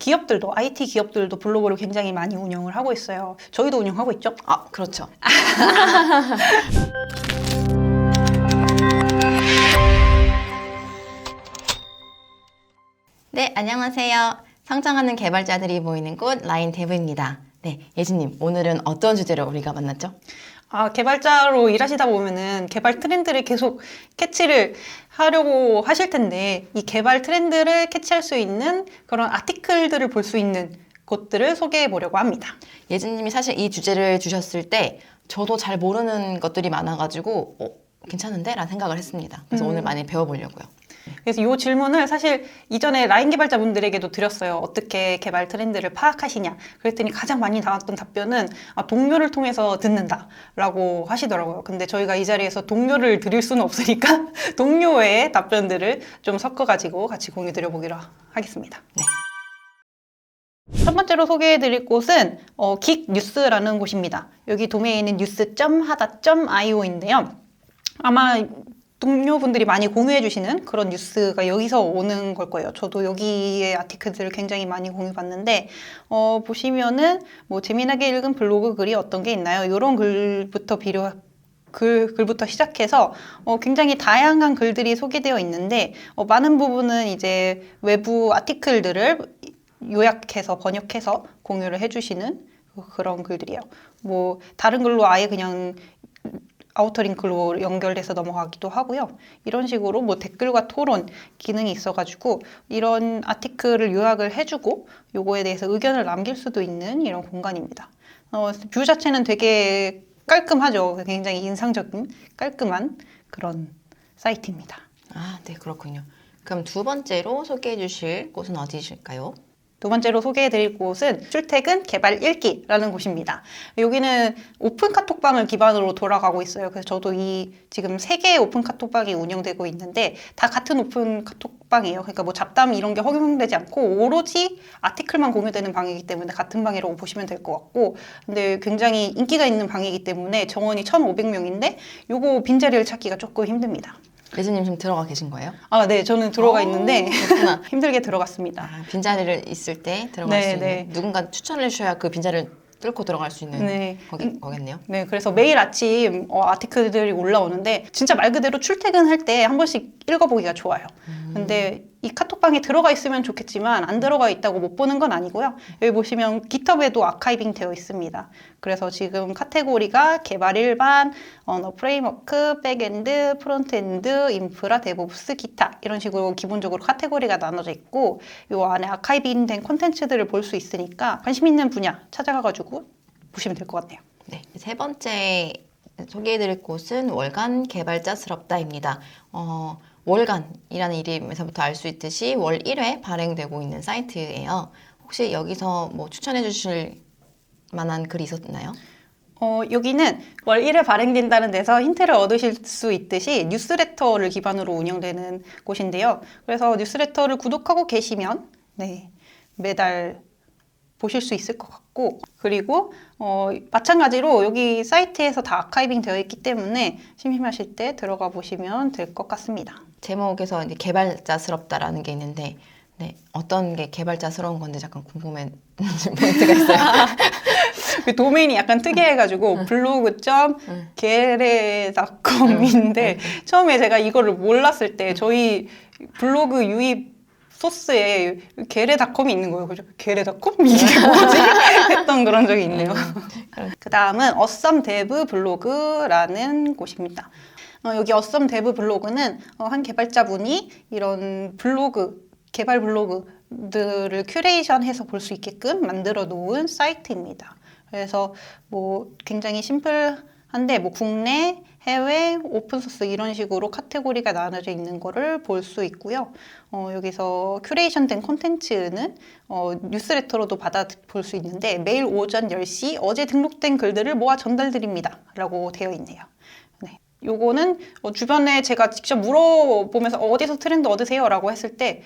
기업들도 IT 기업들도 블로그를 굉장히 많이 운영을 하고 있어요. 저희도 운영하고 있죠? 아, 그렇죠. 네, 안녕하세요. 성장하는 개발자들이 모이는 곳 라인 데브입니다. 네, 예진님, 오늘은 어떤 주제를 우리가 만났죠? 개발자로 일하시다 보면은 개발 트렌드를 계속 캐치를 하려고 하실 텐데, 이 개발 트렌드를 캐치할 수 있는 그런 아티클들을 볼 수 있는 곳들을 소개해 보려고 합니다. 예진님이 사실 이 주제를 주셨을 때 저도 잘 모르는 것들이 많아가지고 괜찮은데? 라는 생각을 했습니다. 그래서 오늘 많이 배워보려고요. 그래서 이 질문을 사실 이전에 라인 개발자분들에게도 드렸어요. 어떻게 개발 트렌드를 파악하시냐. 그랬더니 가장 많이 나왔던 답변은 동료를 통해서 듣는다라고 하시더라고요. 근데 저희가 이 자리에서 동료를 드릴 수는 없으니까 동료의 답변들을 좀 섞어가지고 같이 공유드려 보기로 하겠습니다. 네. 첫 번째로 소개해드릴 곳은 긱뉴스라는 곳입니다. 여기 도메인은 news.hada.io인데요. 아마 동료분들이 많이 공유해주시는 그런 뉴스가 여기서 오는 걸 거예요. 저도 여기에 아티클들을 굉장히 많이 공유받는데 보시면은 뭐 재미나게 읽은 블로그 글이 어떤 게 있나요? 이런 글부터 글부터 시작해서 굉장히 다양한 글들이 소개되어 있는데 많은 부분은 이제 외부 아티클들을 요약해서 번역해서 공유를 해주시는 그런 글들이에요. 뭐 다른 글로 아예 그냥 아우터링크로 연결돼서 넘어가기도 하고요. 이런 식으로 뭐 댓글과 토론 기능이 있어가지고 이런 아티클을 요약을 해주고 요거에 대해서 의견을 남길 수도 있는 이런 공간입니다. 뷰 자체는 되게 깔끔하죠. 굉장히 인상적인 깔끔한 그런 사이트입니다. 아, 네, 그렇군요. 그럼 두 번째로 소개해 주실 곳은 어디실까요? 두 번째로 소개해드릴 곳은 출퇴근 개발 읽기라는 곳입니다. 여기는 오픈 카톡방을 기반으로 돌아가고 있어요. 그래서 저도 지금 3개의 오픈 카톡방이 운영되고 있는데 다 같은 오픈 카톡방이에요. 그러니까 뭐 잡담 이런 게 허용되지 않고 오로지 아티클만 공유되는 방이기 때문에 같은 방이라고 보시면 될 것 같고, 근데 굉장히 인기가 있는 방이기 때문에 정원이 1,500명인데 요거 빈자리를 찾기가 조금 힘듭니다. 예진님 지금 들어가 계신 거예요? 네, 저는 들어가 있는데 그렇구나. 힘들게 들어갔습니다. 빈자리를 있을 때 들어갈 수 있는 누군가 추천을 해주셔야 그 빈자리를 뚫고 들어갈 수 있는 거겠네요. 네, 그래서 매일 아침 아티클들이 올라오는데 진짜 말 그대로 출퇴근할 때 한 번씩 읽어보기가 좋아요. 근데 이 카톡방에 들어가 있으면 좋겠지만 안 들어가 있다고 못 보는 건 아니고요. 여기 보시면 깃허브에도 아카이빙 되어 있습니다. 그래서 지금 카테고리가 개발 일반, 언어 프레임워크, 백엔드, 프론트엔드, 인프라, 데브옵스, 기타 이런 식으로 기본적으로 카테고리가 나눠져 있고 이 안에 아카이빙 된 콘텐츠들을 볼 수 있으니까 관심 있는 분야 찾아가가지고 보시면 될 것 같네요. 네, 세 번째 소개해드릴 곳은 월간 개발자스럽다입니다. 월간이라는 이름에서부터 알 수 있듯이 월 1회 발행되고 있는 사이트예요. 혹시 여기서 뭐 추천해 주실 만한 글이 있었나요? 여기는 월 1회 발행된다는 데서 힌트를 얻으실 수 있듯이 뉴스레터를 기반으로 운영되는 곳인데요. 그래서 뉴스레터를 구독하고 계시면 매달 보실 수 있을 것 같고, 그리고 마찬가지로 여기 사이트에서 다 아카이빙 되어 있기 때문에 심심하실 때 들어가 보시면 될 것 같습니다. 제목에서 이제 개발자스럽다라는 게 있는데 어떤 게 개발자스러운 건지 잠깐 궁금한 포인트가 있어요. 그 도메인이 약간 특이해가지고 블로그.게레닷컴인데 처음에 제가 이거를 몰랐을 때 저희 블로그 유입 소스에 게레닷컴이 있는 거예요. 그래서 게레닷컴? 이게 뭐지? 했던 그런 적이 있네요. 그 다음은 어썸데브 블로그라는 곳입니다. 여기 어썸데브 블로그는 한 개발자분이 이런 개발 블로그들을 큐레이션해서 볼 수 있게끔 만들어 놓은 사이트입니다. 그래서 뭐 굉장히 심플한데 뭐 국내, 해외, 오픈소스 이런 식으로 카테고리가 나눠져 있는 거를 볼 수 있고요. 여기서 큐레이션된 콘텐츠는 뉴스레터로도 받아 볼 수 있는데 매일 오전 10시 어제 등록된 글들을 모아 전달드립니다 라고 되어 있네요. 요거는 주변에 제가 직접 물어보면서 어디서 트렌드 얻으세요? 라고 했을 때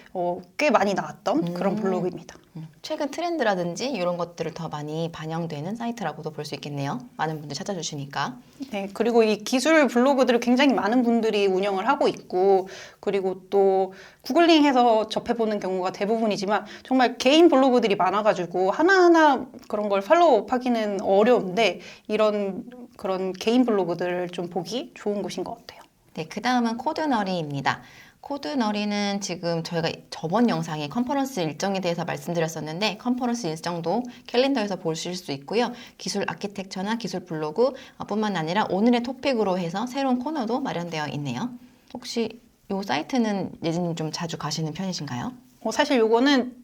꽤 많이 나왔던 그런 블로그입니다. 최근 트렌드라든지 이런 것들을 더 많이 반영되는 사이트라고도 볼 수 있겠네요. 많은 분들 찾아주시니까. 네, 그리고 이 기술 블로그들을 굉장히 많은 분들이 운영을 하고 있고, 그리고 또 구글링해서 접해보는 경우가 대부분이지만 정말 개인 블로그들이 많아가지고 하나하나 그런 걸 팔로우하기는 어려운데 이런 그런 개인 블로그들을 좀 보기 좋은 곳인 것 같아요. 네, 그 다음은 코드너리입니다. 코드너리는 지금 저희가 저번 영상에 컨퍼런스 일정에 대해서 말씀드렸었는데 컨퍼런스 일정도 캘린더에서 보실 수 있고요. 기술 아키텍처나 기술 블로그 뿐만 아니라 오늘의 토픽으로 해서 새로운 코너도 마련되어 있네요. 혹시 이 사이트는 예진님 좀 자주 가시는 편이신가요? 사실 요거는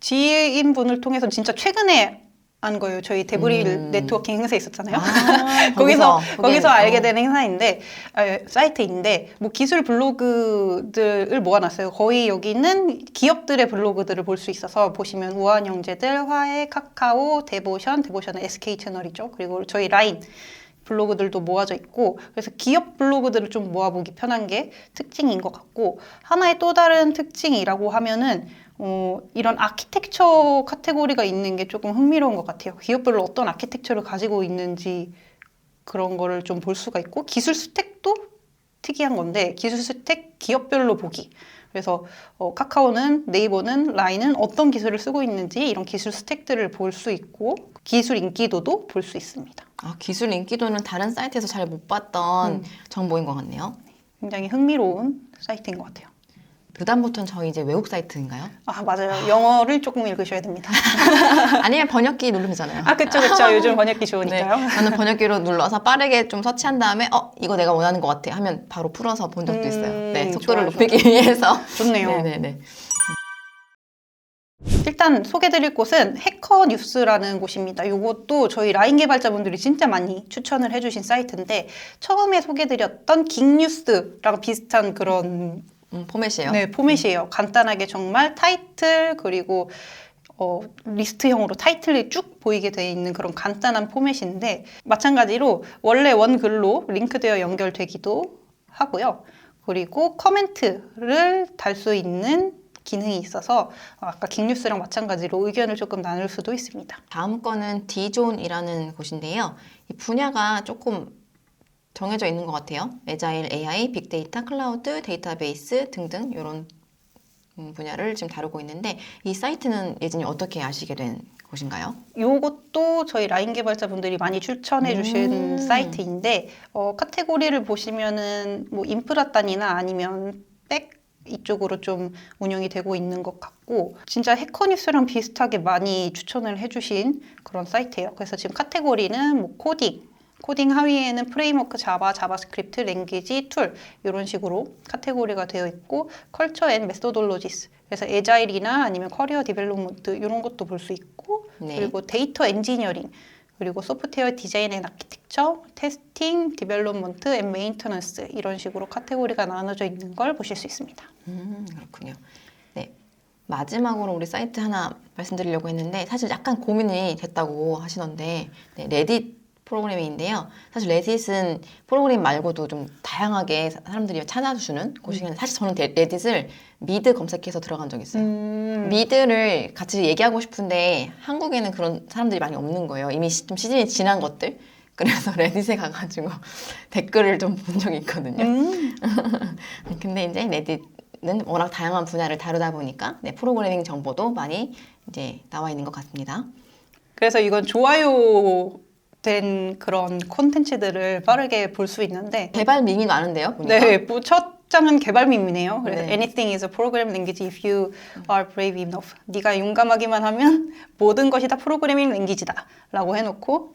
지인분을 통해서 진짜 최근에 안 거예요. 저희 데브릴 네트워킹 행사 있었잖아요. 아, 거기서 알게 된 행사인데, 사이트인데, 뭐 기술 블로그들을 모아놨어요. 거의 여기는 기업들의 블로그들을 볼 수 있어서 보시면 우한영재들, 화해, 카카오, 데보션은 SK 채널이죠. 그리고 저희 라인 블로그들도 모아져 있고, 그래서 기업 블로그들을 좀 모아보기 편한 게 특징인 것 같고, 하나의 또 다른 특징이라고 하면은 이런 아키텍처 카테고리가 있는 게 조금 흥미로운 것 같아요. 기업별로 어떤 아키텍처를 가지고 있는지 그런 거를 좀 볼 수가 있고, 기술 스택도 특이한 건데, 기술 스택 기업별로 보기. 그래서 카카오는, 네이버는, 라인은 어떤 기술을 쓰고 있는지 이런 기술 스택들을 볼 수 있고, 기술 인기도도 볼 수 있습니다. 아, 기술 인기도는 다른 사이트에서 잘 못 봤던 정보인 것 같네요. 굉장히 흥미로운 사이트인 것 같아요. 그다음부터는 저희 이제 외국 사이트인가요? 아, 맞아요. 영어를 조금 읽으셔야 됩니다. 아니면 번역기 누르면 되잖아요. 아, 그쵸. 요즘 번역기 좋으니까요. 네, 저는 번역기로 눌러서 빠르게 좀 서치한 다음에 이거 내가 원하는 것 같아 하면 바로 풀어서 본 적도 있어요. 네, 속도를 좋아요, 높이기 위해서. 좋네요. 네네네. 일단 소개드릴 곳은 해커뉴스라는 곳입니다. 이것도 저희 라인 개발자분들이 진짜 많이 추천을 해주신 사이트인데 처음에 소개드렸던 긱뉴스랑 비슷한 그런 포맷이에요. 네, 포맷이에요. 간단하게 정말 타이틀 그리고 리스트형으로 타이틀이 쭉 보이게 되어 있는 그런 간단한 포맷인데 마찬가지로 원래 원글로 링크되어 연결되기도 하고요. 그리고 커멘트를 달 수 있는 기능이 있어서 아까 긱뉴스랑 마찬가지로 의견을 조금 나눌 수도 있습니다. 다음 거는 D존이라는 곳인데요. 이 분야가 조금 정해져 있는 것 같아요. 에자일 AI, 빅데이터, 클라우드, 데이터베이스 등등 이런 분야를 지금 다루고 있는데 이 사이트는 예진이 어떻게 아시게 된 곳인가요? 이것도 저희 라인 개발자분들이 많이 추천해 주신 사이트인데 카테고리를 보시면은 뭐 인프라 단이나 아니면 백 이쪽으로 좀 운영이 되고 있는 것 같고 진짜 해커뉴스랑 비슷하게 많이 추천을 해주신 그런 사이트예요. 그래서 지금 카테고리는 뭐 코딩 하위에는 프레임워크, 자바스크립트, 랭귀지, 툴 이런 식으로 카테고리가 되어 있고 컬처 앤 메소돌로지스 그래서 에자일이나 아니면 커리어 디벨롭먼트 이런 것도 볼 수 있고 네. 그리고 데이터 엔지니어링 그리고 소프트웨어 디자인 앤 아키텍처, 테스팅, 디벨롭먼트 앤 메인터넌스 이런 식으로 카테고리가 나눠져 있는 걸 보실 수 있습니다. 그렇군요. 네. 마지막으로 우리 사이트 하나 말씀드리려고 했는데 사실 약간 고민이 됐다고 하시던데 네, 레딧 프로그래밍인데요. 사실 레딧은 프로그램 말고도 좀 다양하게 사람들이 찾아주는 곳이긴 사실 저는 레딧을 미드 검색해서 들어간 적이 있어요. 미드를 같이 얘기하고 싶은데 한국에는 그런 사람들이 많이 없는 거예요. 이미 좀 시즌이 지난 것들. 그래서 레딧에 가가지고 댓글을 좀 본 적이 있거든요. 근데 이제 레딧은 워낙 다양한 분야를 다루다 보니까 네, 프로그래밍 정보도 많이 이제 나와 있는 것 같습니다. 그래서 이건 좋아요 된 그런 콘텐츠들을 빠르게 볼 수 있는데 개발 밈이 많은데요, 보니까. 네, 뭐 첫 장은 개발 밈이네요. 그래서 네. Anything is a program language if you are brave enough. 네가 용감하기만 하면 모든 것이 다 프로그래밍 랭귀지다 라고 해놓고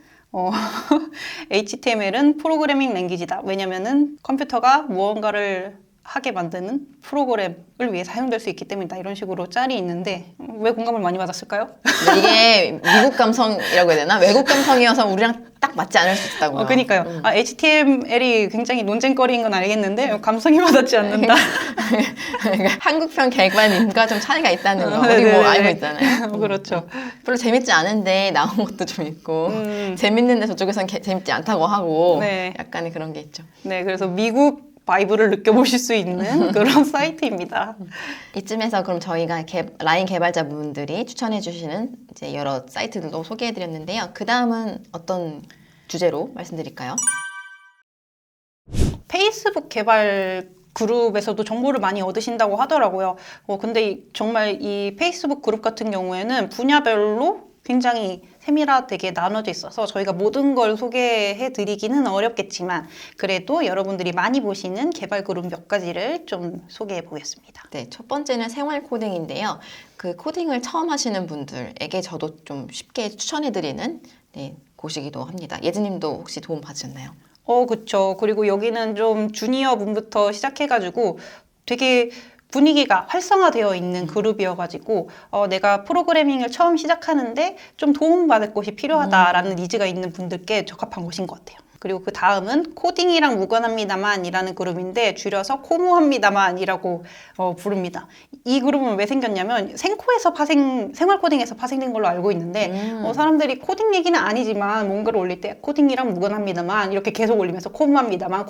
HTML은 프로그래밍 랭귀지다. 왜냐면은 컴퓨터가 무언가를 하게 만드는 프로그램을 위해 사용될 수 있기 때문이다. 이런 식으로 짤이 있는데 왜 공감을 많이 받았을까요? 근데 이게 미국 감성이라고 해야 되나? 외국 감성이어서 우리랑 딱 맞지 않을 수 있다고요. 그러니까요. HTML이 굉장히 논쟁거리인 건 알겠는데 감성이 와닿지 않는다. 그러니까 한국편 개발님과 좀 차이가 있다는 거 우리 네네네. 뭐 알고 있잖아요. 그렇죠. 별로 재밌지 않은데 나온 것도 좀 있고 재밌는데 저쪽에서는 재밌지 않다고 하고 네. 약간의 그런 게 있죠. 네, 그래서 미국 바이브를 느껴보실 수 있는 그런 사이트입니다. 이쯤에서 그럼 저희가 라인 개발자분들이 추천해 주시는 이제 여러 사이트들도 소개해 드렸는데요. 그 다음은 어떤 주제로 말씀드릴까요? 페이스북 개발 그룹에서도 정보를 많이 얻으신다고 하더라고요. 근데 정말 이 페이스북 그룹 같은 경우에는 분야별로 굉장히 세밀화되게 나눠져 있어서 저희가 모든 걸 소개해 드리기는 어렵겠지만 그래도 여러분들이 많이 보시는 개발 그룹 몇 가지를 좀 소개해 보겠습니다. 네, 첫 번째는 생활 코딩인데요. 그 코딩을 처음 하시는 분들에게 저도 좀 쉽게 추천해 드리는 곳이기도 합니다. 예즈님도 혹시 도움 받으셨나요? 그쵸. 그리고 여기는 좀 주니어 분부터 시작해가지고 되게 분위기가 활성화되어 있는 그룹이어가지고 내가 프로그래밍을 처음 시작하는데 좀 도움받을 곳이 필요하다라는 니즈가 있는 분들께 적합한 곳인 것 같아요. 그리고 그 다음은 코딩이랑 무관합니다만 이라는 그룹인데 줄여서 코무합니다만이라고 부릅니다. 이 그룹은 왜 생겼냐면 생활 코딩에서 파생된 걸로 알고 있는데 사람들이 코딩 얘기는 아니지만 뭔가를 올릴 때 코딩이랑 무관합니다만 이렇게 계속 올리면서 코무합니다만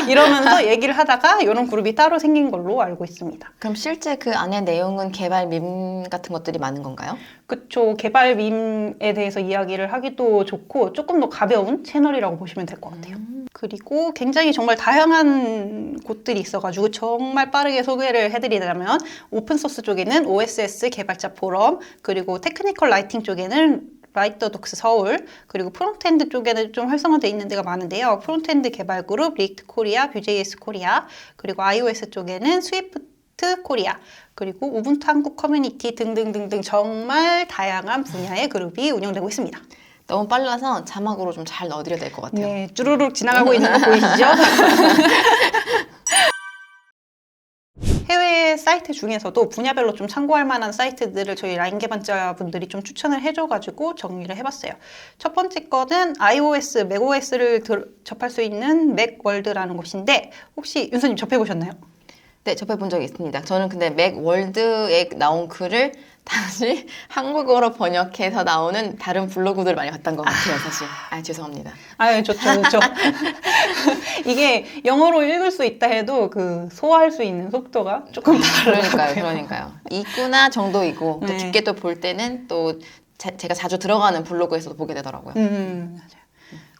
이러면서 얘기를 하다가 이런 그룹이 따로 생긴 걸로 알고 있습니다. 그럼 실제 그 안에 내용은 개발 밈 같은 것들이 많은 건가요? 그쵸. 개발 밈에 대해서 이야기를 하기도 좋고 조금 더 가벼운 채널이라고 보시면 될 것 같아요. 그리고 굉장히 정말 다양한 곳들이 있어가지고 정말 빠르게 소개를 해드리자면 오픈소스 쪽에는 OSS 개발자 포럼, 그리고 테크니컬 라이팅 쪽에는 라이터독스 서울, 그리고 프론트엔드 쪽에는 좀 활성화되어 있는 데가 많은데요. 프론트엔드 개발 그룹 리액트 코리아, 뷰제이에스 코리아, 그리고 iOS 쪽에는 스위프트 코리아, 그리고 우분투 한국 커뮤니티 등등등등 정말 다양한 분야의 그룹이 운영되고 있습니다. 너무 빨라서 자막으로 좀 잘 넣어드려야 될 것 같아요. 네, 쭈루룩 지나가고 있는 거 보이시죠? 해외 사이트 중에서도 분야별로 좀 참고할 만한 사이트들을 저희 라인 개발자분들이 좀 추천을 해줘가지고 정리를 해봤어요. 첫 번째 거는 iOS, 맥OS를 접할 수 있는 맥월드라는 곳인데 혹시 윤서님 접해보셨나요? 네, 접해본 적이 있습니다. 저는 근데 맥월드에 나온 글을 다시 한국어로 번역해서 나오는 다른 블로그들을 많이 봤던 것 같아요, 사실. 죄송합니다. 좋죠. 이게 영어로 읽을 수 있다 해도 그 소화할 수 있는 속도가 조금 다르더라고요. 그러니까요. 있구나 정도이고 또 네. 깊게 또 볼 때는 또 제가 자주 들어가는 블로그에서도 보게 되더라고요. 맞아요.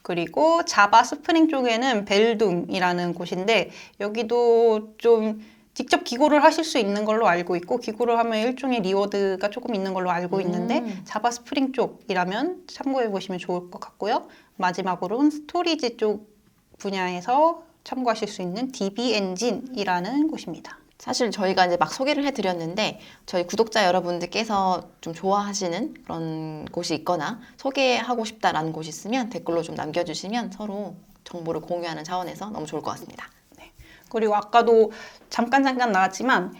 그리고 자바 스프링 쪽에는 벨둠이라는 곳인데 여기도 좀 직접 기고를 하실 수 있는 걸로 알고 있고 기고를 하면 일종의 리워드가 조금 있는 걸로 알고 있는데 자바 스프링 쪽이라면 참고해 보시면 좋을 것 같고요. 마지막으로는 스토리지 쪽 분야에서 참고하실 수 있는 DB 엔진이라는 곳입니다. 사실 저희가 이제 막 소개를 해드렸는데 저희 구독자 여러분들께서 좀 좋아하시는 그런 곳이 있거나 소개하고 싶다라는 곳이 있으면 댓글로 좀 남겨주시면 서로 정보를 공유하는 차원에서 너무 좋을 것 같습니다. 그리고 아까도 잠깐 나왔지만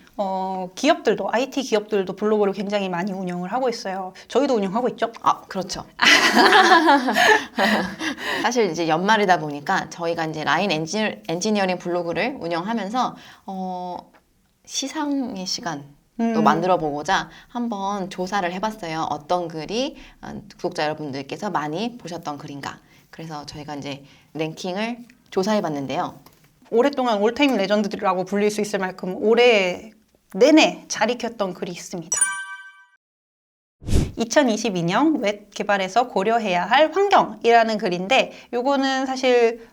기업들도 IT 기업들도 블로그를 굉장히 많이 운영을 하고 있어요. 저희도 운영하고 있죠? 그렇죠. 사실 이제 연말이다 보니까 저희가 이제 라인 엔지니어링 블로그를 운영하면서 시상의 시간 또 만들어 보고자 한번 조사를 해봤어요. 어떤 글이 구독자 여러분들께서 많이 보셨던 글인가. 그래서 저희가 이제 랭킹을 조사해봤는데요. 오랫동안 올타임 레전드라고 불릴 수 있을 만큼 올해 내내 잘 익혔던 글이 있습니다. 2022년 웹 개발에서 고려해야 할 환경이라는 글인데 요거는 사실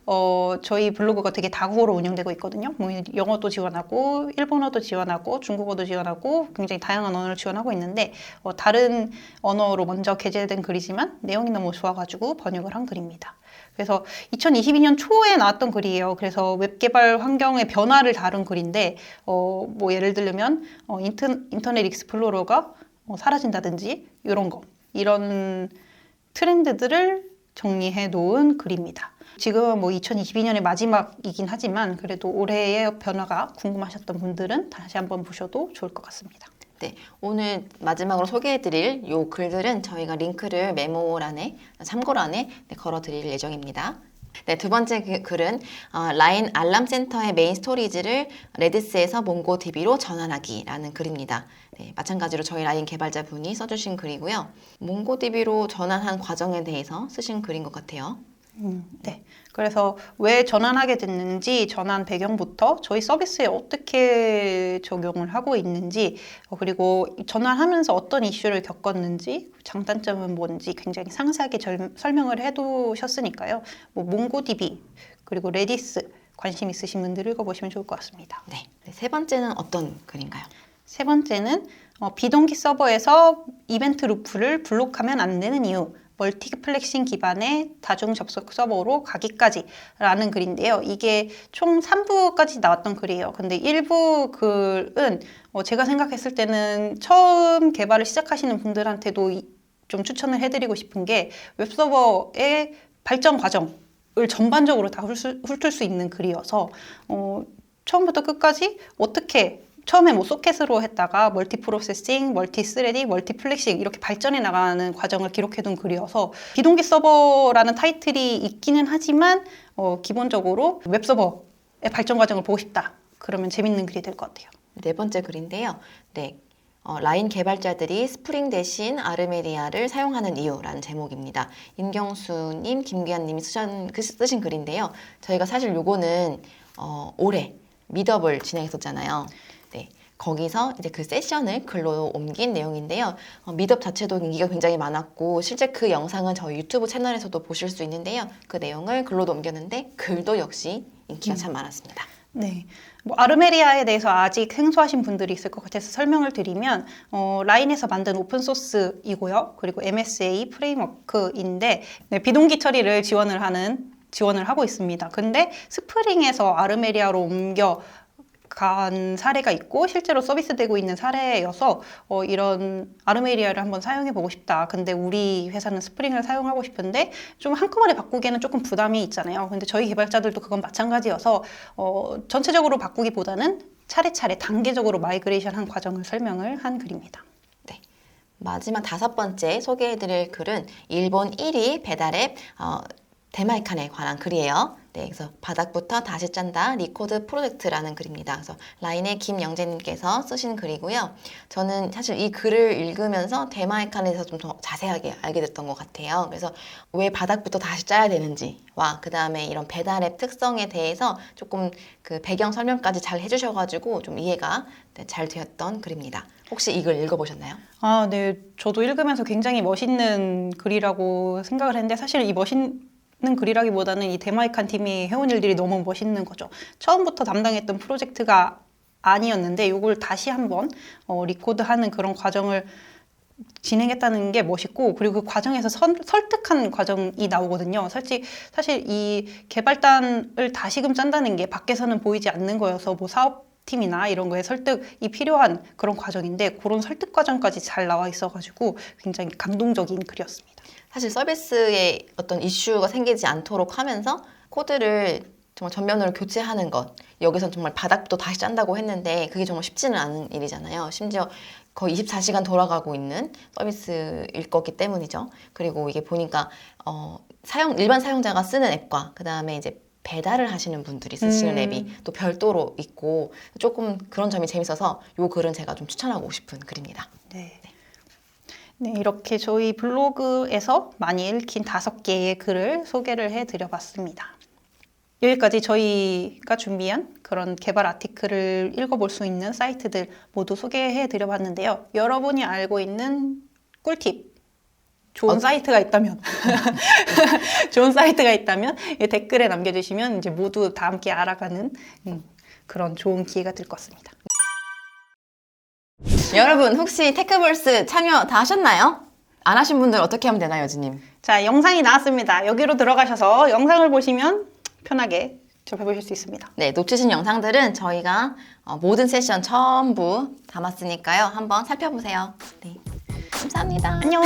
저희 블로그가 되게 다국어로 운영되고 있거든요. 뭐 영어도 지원하고 일본어도 지원하고 중국어도 지원하고 굉장히 다양한 언어를 지원하고 있는데 다른 언어로 먼저 게재된 글이지만 내용이 너무 좋아가지고 번역을 한 글입니다. 그래서 2022년 초에 나왔던 글이에요. 그래서 웹 개발 환경의 변화를 다룬 글인데 뭐 예를 들면 인터넷 익스플로러가 사라진다든지 이런 트렌드들을 정리해 놓은 글입니다. 지금 뭐 2022년의 마지막이긴 하지만 그래도 올해의 변화가 궁금하셨던 분들은 다시 한번 보셔도 좋을 것 같습니다. 네, 오늘 마지막으로 소개해드릴 요 글들은 저희가 링크를 메모란에, 참고란에 걸어드릴 예정입니다. 네, 두 번째 글은 라인 알람센터의 메인 스토리지를 레디스에서 몽고DB로 전환하기라는 글입니다. 네, 마찬가지로 저희 라인 개발자분이 써주신 글이고요. 몽고DB로 전환한 과정에 대해서 쓰신 글인 것 같아요. 네. 그래서 왜 전환하게 됐는지, 전환 배경부터 저희 서비스에 어떻게 적용을 하고 있는지, 그리고 전환하면서 어떤 이슈를 겪었는지, 장단점은 뭔지 굉장히 상세하게 설명을 해두셨으니까요. 뭐 몽고DB 그리고 레디스 관심 있으신 분들 읽어보시면 좋을 것 같습니다. 네, 세 번째는 어떤 글인가요? 세 번째는 비동기 서버에서 이벤트 루프를 블록하면 안 되는 이유. 멀티플렉싱 기반의 다중 접속 서버로 가기까지라는 글인데요. 이게 총 3부까지 나왔던 글이에요. 근데 1부 글은 제가 생각했을 때는 처음 개발을 시작하시는 분들한테도 좀 추천을 해드리고 싶은 게 웹서버의 발전 과정을 전반적으로 다 훑을 수 있는 글이어서 처음부터 끝까지 어떻게 처음에 뭐 소켓으로 했다가 멀티 프로세싱, 멀티 스레디, 멀티 플렉싱 이렇게 발전해 나가는 과정을 기록해둔 글이어서 비동기 서버라는 타이틀이 있기는 하지만 기본적으로 웹서버의 발전 과정을 보고 싶다. 그러면 재밌는 글이 될 것 같아요. 네 번째 글인데요. 네, 라인 개발자들이 스프링 대신 아르메리아를 사용하는 이유라는 제목입니다. 임경수님, 김기환님이 쓰신 글인데요. 저희가 사실 요거는 올해 미드업을 진행했었잖아요. 네, 거기서 이제 그 세션을 글로 옮긴 내용인데요. 미드업 자체도 인기가 굉장히 많았고 실제 그 영상은 저희 유튜브 채널에서도 보실 수 있는데요. 그 내용을 글로도 옮겼는데 글도 역시 인기가 참 많았습니다. 네. 뭐 아르메리아에 대해서 아직 생소하신 분들이 있을 것 같아서 설명을 드리면 라인에서 만든 오픈소스이고요. 그리고 MSA 프레임워크인데 비동기 처리를 지원을 하고 있습니다. 근데 스프링에서 아르메리아로 옮겨 간 사례가 있고 실제로 서비스되고 있는 사례여서 이런 아르메리아를 한번 사용해 보고 싶다. 근데 우리 회사는 스프링을 사용하고 싶은데 좀 한꺼번에 바꾸기에는 조금 부담이 있잖아요. 근데 저희 개발자들도 그건 마찬가지여서 전체적으로 바꾸기보다는 차례차례 단계적으로 마이그레이션한 과정을 설명을 한 글입니다. 네. 마지막 다섯 번째 소개해드릴 글은 일본 1위 배달앱 데마이칸에 관한 글이에요. 네, 그래서 바닥부터 다시 짠다 리코드 프로젝트라는 글입니다. 그래서 라인의 김영재님께서 쓰신 글이고요. 저는 사실 이 글을 읽으면서 데마이칸에 대해서 좀 더 자세하게 알게 됐던 것 같아요. 그래서 왜 바닥부터 다시 짜야 되는지와 그 다음에 이런 배달앱 특성에 대해서 조금 그 배경 설명까지 잘 해주셔가지고 좀 이해가 잘 되었던 글입니다. 혹시 이 글 읽어보셨나요? 아, 네. 저도 읽으면서 굉장히 멋있는 글이라고 생각을 했는데 사실 이 멋있는 글이라기보다는 이 데마이칸 팀이 해온 일들이 너무 멋있는 거죠. 처음부터 담당했던 프로젝트가 아니었는데 이걸 다시 한번 리코드하는 그런 과정을 진행했다는 게 멋있고 그리고 그 과정에서 설득한 과정이 나오거든요. 사실 이 개발단을 다시금 짠다는 게 밖에서는 보이지 않는 거여서 뭐 사업팀이나 이런 거에 설득이 필요한 그런 과정인데 그런 설득 과정까지 잘 나와 있어가지고 굉장히 감동적인 글이었습니다. 사실 서비스에 어떤 이슈가 생기지 않도록 하면서 코드를 정말 전면으로 교체하는 것, 여기선 정말 바닥부터 다시 짠다고 했는데 그게 정말 쉽지는 않은 일이잖아요. 심지어 거의 24시간 돌아가고 있는 서비스일 거기 때문이죠. 그리고 이게 보니까 일반 사용자가 쓰는 앱과 그 다음에 이제 배달을 하시는 분들이 쓰시는 앱이 또 별도로 있고 조금 그런 점이 재밌어서 이 글은 제가 좀 추천하고 싶은 글입니다. 네, 이렇게 저희 블로그에서 많이 읽힌 5개의 글을 소개를 해드려봤습니다. 여기까지 저희가 준비한 그런 개발 아티클을 읽어볼 수 있는 사이트들 모두 소개해드려봤는데요. 여러분이 알고 있는 꿀팁, 좋은 사이트가 있다면 댓글에 남겨주시면 이제 모두 다 함께 알아가는 그런 좋은 기회가 될 것 같습니다. 여러분 혹시 테크볼스 참여 다 하셨나요? 안 하신 분들 어떻게 하면 되나요, 여진님? 자, 영상이 나왔습니다. 여기로 들어가셔서 영상을 보시면 편하게 접해보실 수 있습니다. 네, 놓치신 영상들은 저희가 모든 세션 전부 담았으니까요. 한번 살펴보세요. 네, 감사합니다. 안녕.